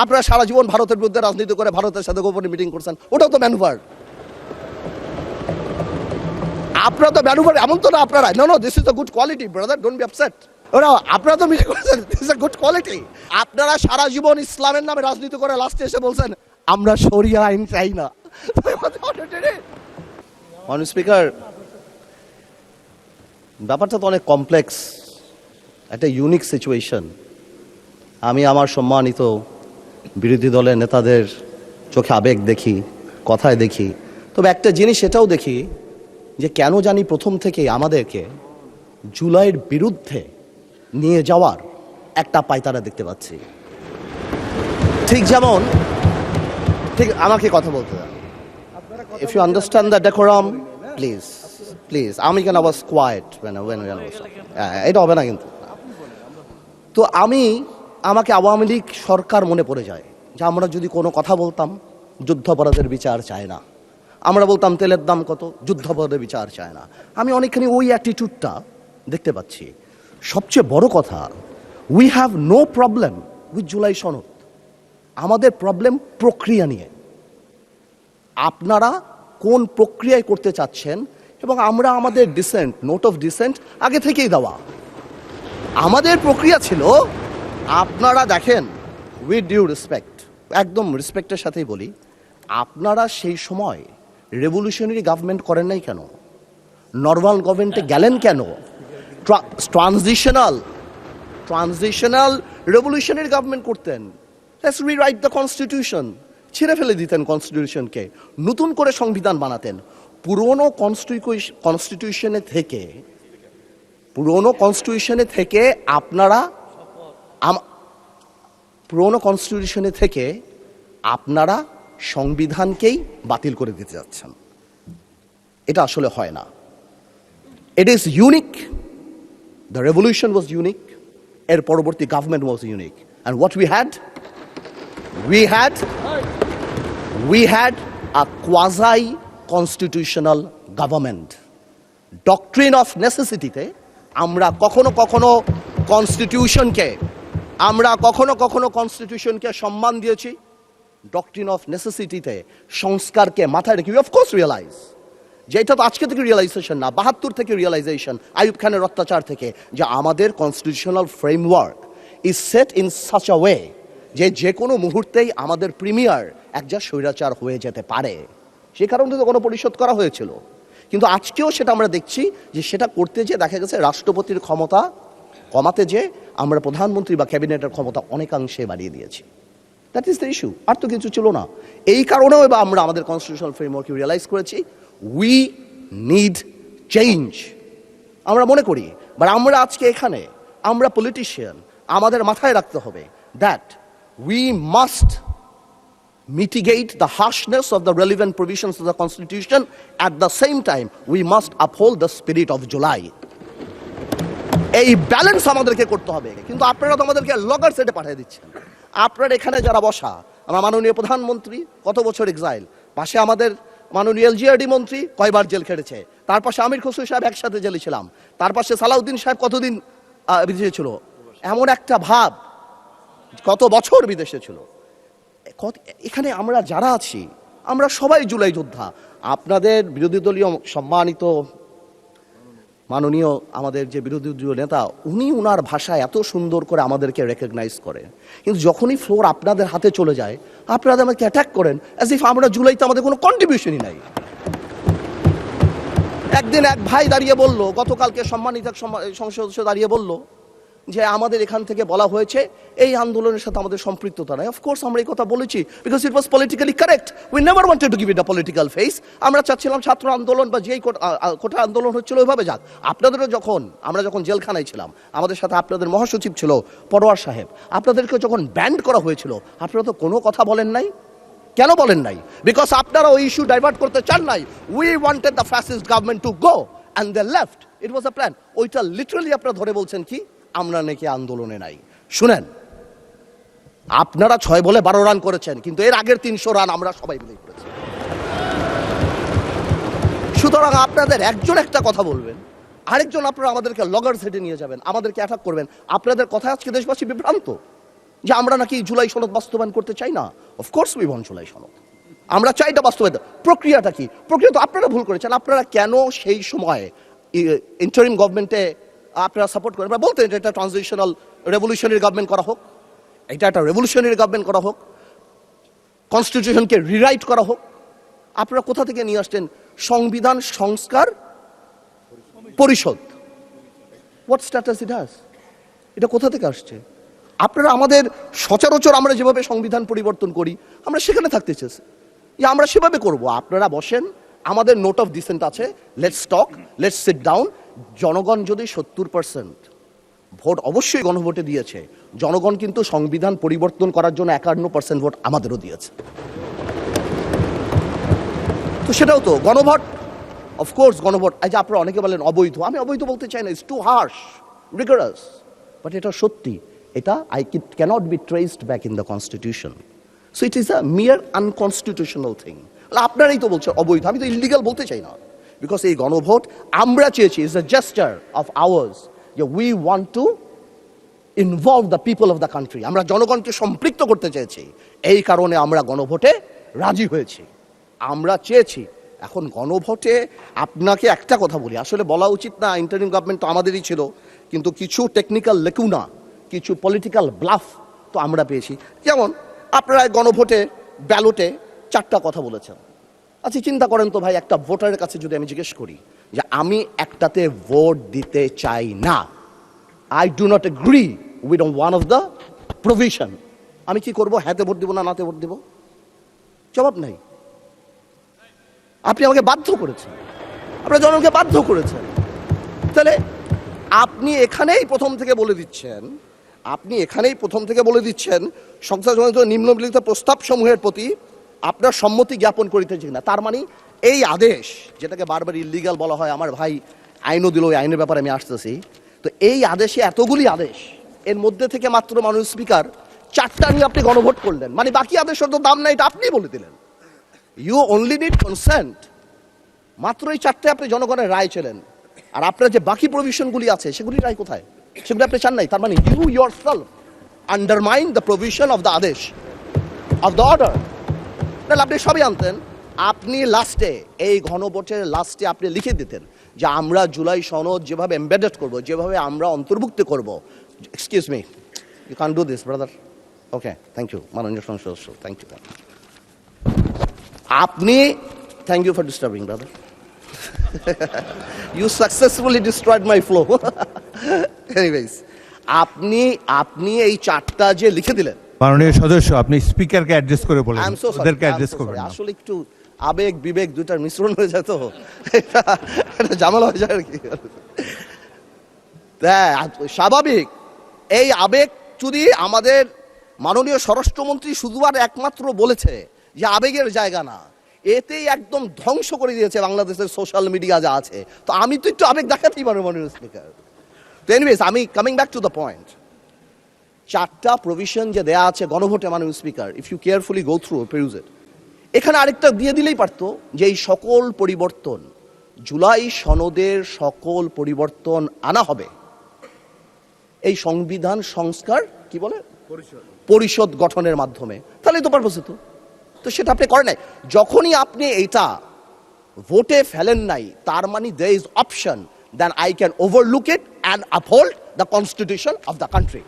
আপনারা সারা জীবন ভারতের বিরুদ্ধে রাজনীতি করে ভারতের সাথে গোপনে মিটিং করছেন, ওটাও তো ম্যানুভার। আপনারা তো ম্যানুভার, এমন তো না আপনারা, no this is a good quality brother, don't be upset. ওরা আপনারা তো মিটিং করছেন, this is a good quality. আপনারা সারা জীবন ইসলামের নামে রাজনীতি করে লাস্টে এসে বলছেন আমরা শরিয়া আইন চাই না। স্পিকার, ব্যাপারটা তো অনেক কমপ্লেক্স, একটা ইউনিক সিচুয়েশন। আমি আমার সম্মানিত বিরোধী দলের নেতাদের চোখে আবেগ দেখি, কথায় দেখি, তবে একটা জিনিস এটাও দেখি যে কেন জানি প্রথম থেকেই আমাদেরকে জুলাইয়ের বিরুদ্ধে নিয়ে যাওয়ার একটা পায়তারা দেখতে পাচ্ছি। ঠিক যেমন, ঠিক আমাকে কথা বলতে দেন, if you understand the decorum please please. আমি কেন ওয়াজ কোয়াইট এটা হবে না কিন্তু। তো আমাকে আওয়ামী লীগ সরকার মনে পড়ে যায় যে আমরা যদি কোনো কথা বলতাম যুদ্ধাপরাধের বিচার চায় না, আমরা বলতাম তেলের দাম কত, যুদ্ধাপরাধের বিচার চায় না। আমি অনেকখানি ওই অ্যাটিটিউডটা দেখতে পাচ্ছি। সবচেয়ে বড় কথা, we have no problem with July সনদ। আমাদের প্রবলেম প্রক্রিয়া নিয়ে। আপনারা কোন প্রক্রিয়ায় করতে চাচ্ছেন, এবং আমরা আমাদের ডিসেন্ট, নোট অফ ডিসেন্ট আগে থেকেই দেওয়া। আমাদের প্রক্রিয়া ছিল, আপনারা দেখেন, উইথ ডিউ রেসপেক্ট, একদম রেসপেক্টের সাথেই বলি, আপনারা সেই সময় রেভলিউশনারি গভর্নমেন্ট করেন নাই কেন? নর্মাল গভর্নমেন্টে গেলেন কেন? ট্রানজিশনাল রেভলিউশনারি গভর্নমেন্ট করতেন। লেটস রিরাইট দ্য কনস্টিটিউশন, ছিঁড়ে ফেলে দিতেন কনস্টিটিউশনকে, নতুন করে সংবিধান বানাতেন। পুরনো কনস্টিটিউশনে থেকে আপনারা সংবিধানকেই বাতিল করে দিতে যাচ্ছেন। এটা আসলে হয় না। It is unique, the revolution was unique, এর পরবর্তী government was unique, and what we had a quasi constitutional government. Doctrine of নেসেসিটিতে আমরা কখনো কনস্টিটিউশনকে সম্মান দিয়েছি। ডক্ট্রিন অফ নেসেসিটিতে সংস্কারকে মাথায় রেখে অফ কোর্স রিয়েলাইজ, যে এটা তো আজকে থেকে রিয়েলাইজেশন না, ৭২ থেকে রিয়েলাইজেশন, আইয়ুব খানের অত্যাচার থেকে, যে আমাদের constitutional framework is set in such a way যে কোনো মুহূর্তেই আমাদের প্রিমিয়ার একজন স্বৈরাচার হয়ে যেতে পারে। সে কারণে তো কোনো পরিশোধ করা হয়েছিল। কিন্তু আজকেও সেটা আমরা দেখছি যে সেটা করতে যে দেখা গেছে রাষ্ট্রপতির ক্ষমতা কমাতে যে আমরা প্রধানমন্ত্রী বা ক্যাবিনেটের ক্ষমতা অনেকাংশে বাড়িয়ে দিয়েছি। দ্যাট ইজ দ্য ইস্যু, আর তো কিছু ছিল না। এই কারণেও এবার আমরা আমাদের কনস্টিটিউশনাল ফ্রেমওয়ার্কে রিয়েলাইজ করেছি উই নিড চেঞ্জ। আমরা মনে করি, বাট আমরা আজকে এখানে, আমরা পলিটিশিয়ান, আমাদের মাথায় রাখতে হবে that we must mitigate the harshness of the relevant provisions of the Constitution. At the same time, we must uphold the spirit of July. এই ব্যালেন্স আমাদেরকে করতে হবে। কিন্তু আপনারা তো আমাদেরকে লগর সেটে পাঠিয়ে দিচ্ছেন। আপনার এখানে যারা বসা, আমার মাননীয় প্রধানমন্ত্রী কত বছর এক্সাইল, পাশে আমাদের মাননীয় এলজিআরডি মন্ত্রী কয়বার জেল খেটেছে, তার পাশে আমির খসরু সাহেব একসাথে জেলে ছিলাম, তার পাশে সালাউদ্দিন সাহেব কতদিন বিদেশে ছিল, এমন একটা ভাব, কত বছর বিদেশে ছিল। এখানে আমরা যারা আছি, আমরা সবাই জুলাই যোদ্ধা। আপনাদের বিরোধী দলীয় সম্মানিত মাননীয় আমাদের যে বিরোধী দলীয় নেতা, উনার ভাষায় এত সুন্দর করে আমাদেরকে রেকগনাইজ করে, কিন্তু যখনই ফ্লোর আপনাদের হাতে চলে যায়, আপনারা আমাকে অ্যাটাক করেন অ্যাজ ইফ আমরা জুলাইতে আমাদের কোনো কন্ট্রিবিউশনই নাই। একদিন এক ভাই দাঁড়িয়ে বলল, গতকালকে সম্মানিত সংসদ সদস্য দাঁড়িয়ে বলল যে আমাদের এখান থেকে বলা হয়েছে এই আন্দোলনের সাথে আমাদের সম্পৃক্ততা নাই। অফকোর্স আমরা এই কথা বলেছি, because it was politically correct. We never wanted to give it a political face. আমরা চাচ্ছিলাম ছাত্র আন্দোলন বা যেই কোটা আন্দোলন হচ্ছিল ওইভাবে যাক। আপনাদেরও আমরা যখন জেলখানায় ছিলাম, আমাদের সাথে আপনাদের মহাসচিব ছিল পরোয়ার সাহেব, আপনাদেরকে যখন ব্যান্ড করা হয়েছিল, আপনারা তো কোনো কথা বলেন নাই। কেন বলেন নাই? বিকজ আপনারা ওই ইস্যু ডাইভার্ট করতে চান নাই। We wanted the fascist government to go and they left. It was a plan. ওইটা লিটারালি আপনারা ধরে বলছেন কি আমরা নাকি আন্দোলনে নাই। শুনেন, আপনারা 6 বলে 12 রান করেছেন, কিন্তু এর আগের 300 রান আমরা সবাই মিলে করেছি। সুতরাং আপনাদের একজন একটা কথা বলবেন, আরেকজন আপনারা আমাদেরকে লগর সেটে নিয়ে যাবেন, আমাদেরকে অ্যাটাক করবেন। আপনাদের কথা আজকে দেশবাসী বিভ্রান্ত। যে আমরা নাকি জুলাই সনদ বাস্তবায়ন করতে চাই না? অফকোর্স উই ওয়ান্ট জুলাই সনদ, আমরা চাই এটা বাস্তবায়ন। প্রক্রিয়াটা কি? প্রক্রিয়া তো আপনারা ভুল করেছেন। আপনারা কেন সেই সময় ইন্টারিম গভর্নমেন্টে আপনারা সাপোর্ট করেন? আপনারা বলতেন যে এটা ট্রানজিশনাল রেভলিউশনারি গভর্নমেন্ট করা হোক, এটা একটা রেভলিউশনারি গভর্নমেন্ট করা হোক, কনস্টিটিউশনকে রিরাইট করা হোক। আপনারা কোথা থেকে নিয়ে আসছেন সংবিধান সংস্কার পরিষদ? What status it has? এটা কোথা থেকে আসছে? আপনারা আমাদের সচরাচর আমরা যেভাবে সংবিধান পরিবর্তন করি আমরা সেখানে থাকতে চেয়েছি, যে আমরা সেভাবে করব। আপনারা বসেন, আমাদের নোট অফ ডিসেন্ট আছে, let's talk, let's sit down. জনগণ যদি 70% ভোট অবশ্যই গণভোটে দিয়েছে, জনগণ কিন্তু সংবিধান পরিবর্তন করার জন্য 51% ভোট আমাদেরও দিয়েছে। তো সেটাও তো গণভোট, অফকোর্স গণভোট। আজ আপনারা অনেকে বলেন অবৈধ, আমি অবৈধ বলতে চাই না, ইটস টু হার্শ, রিগরাস, বাট এটা সত্যি। এটা cannot be traced back in the constitution, so it is a mere unconstitutional thing. আপনারাই তো বলছেন অবৈধ, আমি তো ইলিগাল বলতে চাই না, বিকজ এই গণভোট আমরা চেয়েছি, is a gesture of ours, যে we want to involve the people of the country, আমরা জনগণকে সম্পৃক্ত করতে চেয়েছি, এই কারণে আমরা গণভোটে রাজি হয়েছি, আমরা চেয়েছি। এখন গণভোটে আপনাকে একটা কথা বলি, আসলে বলা উচিত না, ইন্টারিম গভর্নমেন্ট তো আমাদেরই ছিল, কিন্তু কিছু টেকনিক্যাল লেকুনা, কিছু পলিটিক্যাল ব্লাফ তো আমরা পেয়েছি। যেমন আপনারা গণভোটে ব্যালটে 4টা কথা বলেছেন। আচ্ছা চিন্তা করেন তো ভাই, একটা ভোটারের কাছে যদি আমি জিজ্ঞেস করি যে আমি একটাতে ভোট দিতে চাই না, I do not agree with one of the provision, আমি কি করব? হ্যাঁতে ভোট দিব না নাতে ভোট দিব? জবাব নাই। আপনি আমাকে বাধ্য করেছেন, আপনারা জনগণকে বাধ্য করেছেন। তাহলে আপনি এখানেই প্রথম থেকে বলে দিচ্ছেন সংসদ নিম্নলিখিত প্রস্তাব সমূহের প্রতি আপনার সম্মতি জ্ঞাপন করিতেছেন না। তার মানে এই আদেশ, যেটাকে বারবার ইলিগাল বলা হয়, আমার ভাই আইনও দিল, ওই আইনের ব্যাপারে আমি আসতেছি। তো এই আদেশে এতগুলি আদেশ, এর মধ্যে থেকে মাত্র মাননীয় স্পিকার 4টা নিয়ে আপনি গণভোট করলেন, মানে বাকি আদেশের তো দাম নাই, এটা আপনি বলে দিলেন। ইউ অনলি নিড কনসেন্ট, মাত্র এই 4টে আপনি জনগণের রায় ছিলেন। আর আপনার যে বাকি প্রভিশনগুলি আছে সেগুলি রায় কোথায়? সেগুলি আপনি চান নাই। তার মানে you yourself undermine the provision of the আদেশ অফ দ্য অর্ডার। তাহলে আপনি সবই আনতেন, আপনি লাস্টে এই গণভোটের লাস্টে আপনি লিখে দিতেন যে আমরা জুলাই সনদ যেভাবে এমবেডেড করব, যেভাবে আমরা অন্তর্ভুক্ত করব। Excuse me, you can do this brother. Okay, thank you মাননীয় সংসদ সদস্য, থ্যাংক ইউ। আপনি, thank you for disturbing brother, you successfully destroyed my flow. Anyways, আপনি এই 4টা যে লিখে দিলেন, মাননীয় সদস্য আপনি স্পিকারকে অ্যাড্রেস করে বলেন, আই এম সো সরি, ওদেরকে অ্যাড্রেস করবেন না। আসলে একটু আবেগ বিবেক দুইটার মিশ্রণ হয়ে যায়, তো এটা ঝামেলা হয়ে যায় আর কি। স্বাভাবিক, এই আবেগ যদি আমাদের মাননীয় স্বরাষ্ট্রমন্ত্রী শুধু আর একমাত্র বলেছে যে আবেগের জায়গা না, এতেই একদম ধ্বংস করে দিয়েছে বাংলাদেশের সোশ্যাল মিডিয়া যা আছে। তো আমি তো একটু আবেগ দেখাতেই পারবো মাননীয় স্পিকার। তো এনিওয়েজ, আমি coming back to the point, 4টা প্রভিশন যে দেয়া আছে গণভোটে মাননীয় speaker, if you carefully go through peruse it, এখানে আরেকটা দিয়ে দিলেই পারতো যে এই সকল পরিবর্তন, জুলাই সনদের সকল পরিবর্তন আনা হবে এই সংবিধান সংস্কার কি বলে পরিষদ গঠনের মাধ্যমে, তাহলে তো পারপোস হতো। তো সেটা আপনি করেন নাই। যখনই আপনি এটা ভোটে ফেলেন নাই, তার মানে there is option then I can overlook it and uphold the constitution of the country.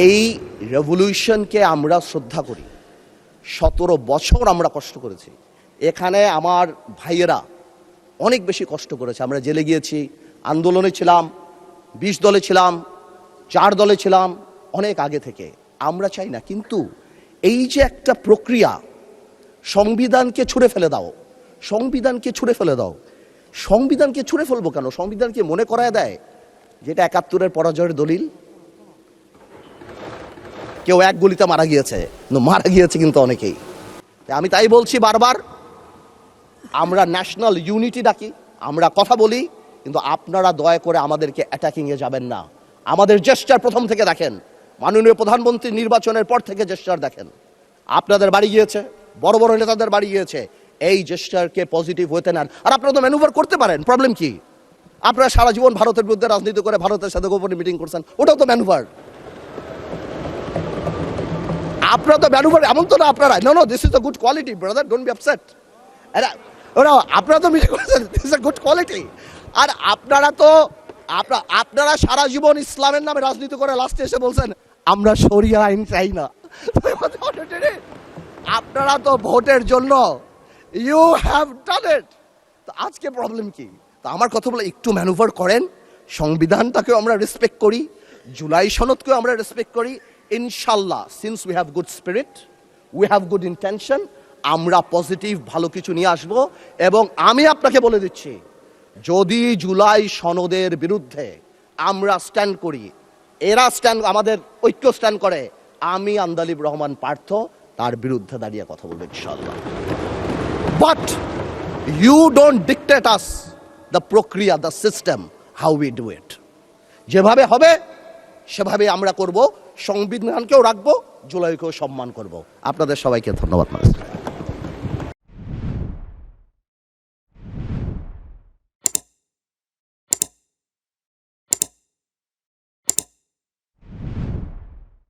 এই রেভলিউশনকে আমরা শ্রদ্ধা করি, 17 বছর আমরা কষ্ট করেছি। এখানে আমার ভাইয়েরা অনেক বেশি কষ্ট করেছে, আমরা জেলে গিয়েছি, আন্দোলনে ছিলাম, 20 দলে ছিলাম, 4 দলে ছিলাম, অনেক আগে থেকে। আমরা চাই না, কিন্তু এই যে একটা প্রক্রিয়া, সংবিধানকে ছুঁড়ে ফেলে দাও, সংবিধানকে ছুঁড়ে ফেলে দাও, সংবিধানকে ছুঁড়ে ফেলবো কেন? সংবিধানকে মনে করায় দেয় যেটা 71-এর পরাজয়ের দলিল। কেউ এক গুলিতে মারা গিয়েছে কিন্তু অনেকেই। আমি তাই বলছি বারবার, আমরা ন্যাশনাল ইউনিটি ডাকি, আমরা কথা বলি, কিন্তু আপনারা দয়া করে আমাদেরকে অ্যাটাকিংয়ে যাবেন না। আমাদের জেস্টার প্রথম থেকে দেখেন, মাননীয় প্রধানমন্ত্রী নির্বাচনের পর থেকে জেস্টার দেখেন, আপনাদের বাড়ি গিয়েছে, বড় বড় নেতাদের বাড়ি গিয়েছে, এই জেস্টারকে পজিটিভ হতে নেন। আর আপনারা তো ম্যানুভার করতে পারেন, প্রবলেম কি? আপনারা সারা জীবন ভারতের বিরুদ্ধে রাজনীতি করে ভারতের সাথে গোপনে মিটিং করছেন, ওটাও তো ম্যানুভার। আপনারা তো ম্যানুভার, এমন তো না আপনারা, no this is a good quality brother, don't be upset. আপনারা তো মিটিং করছেন, this is a good quality. আর আপনারা সারা জীবন ইসলামের নামে রাজনীতি করে লাস্টে এসে বলছেন আমরা শরিয়া আইন চাই না। আপনারা তো ভোটের জন্য ইউ হ্যাভ ডান ইট। তো আজকে প্রবলেম কি? তো আমার কথা বলে একটু ম্যানুভার করেন, সংবিধানটাকেও আমরা রেসপেক্ট করি, জুলাই সনদকেও আমরা রেসপেক্ট করি। ইনশাল্লাহ, since we have good spirit, we have good intention, আমরা পজিটিভ ভালো কিছু নিয়ে আসব। এবং আমি আপনাকে বলে দিচ্ছি, যদি জুলাই সনদের বিরুদ্ধে আমরা স্ট্যান্ড করি, এরা আমাদের ঐক্য স্ট্যান্ড করে, আমি আন্দালিব রহমান পার্থ তার বিরুদ্ধে দাঁড়িয়ে কথা বলবো ইনশাআল্লাহ। But you don't dictate us the প্রক্রিয়া, the system, how we do it. যেভাবে হবে সেভাবে আমরা করব, সংবিধানকেও রাখবো, জুলাইকেও সম্মান করব। আপনাদের সবাইকে ধন্যবাদ।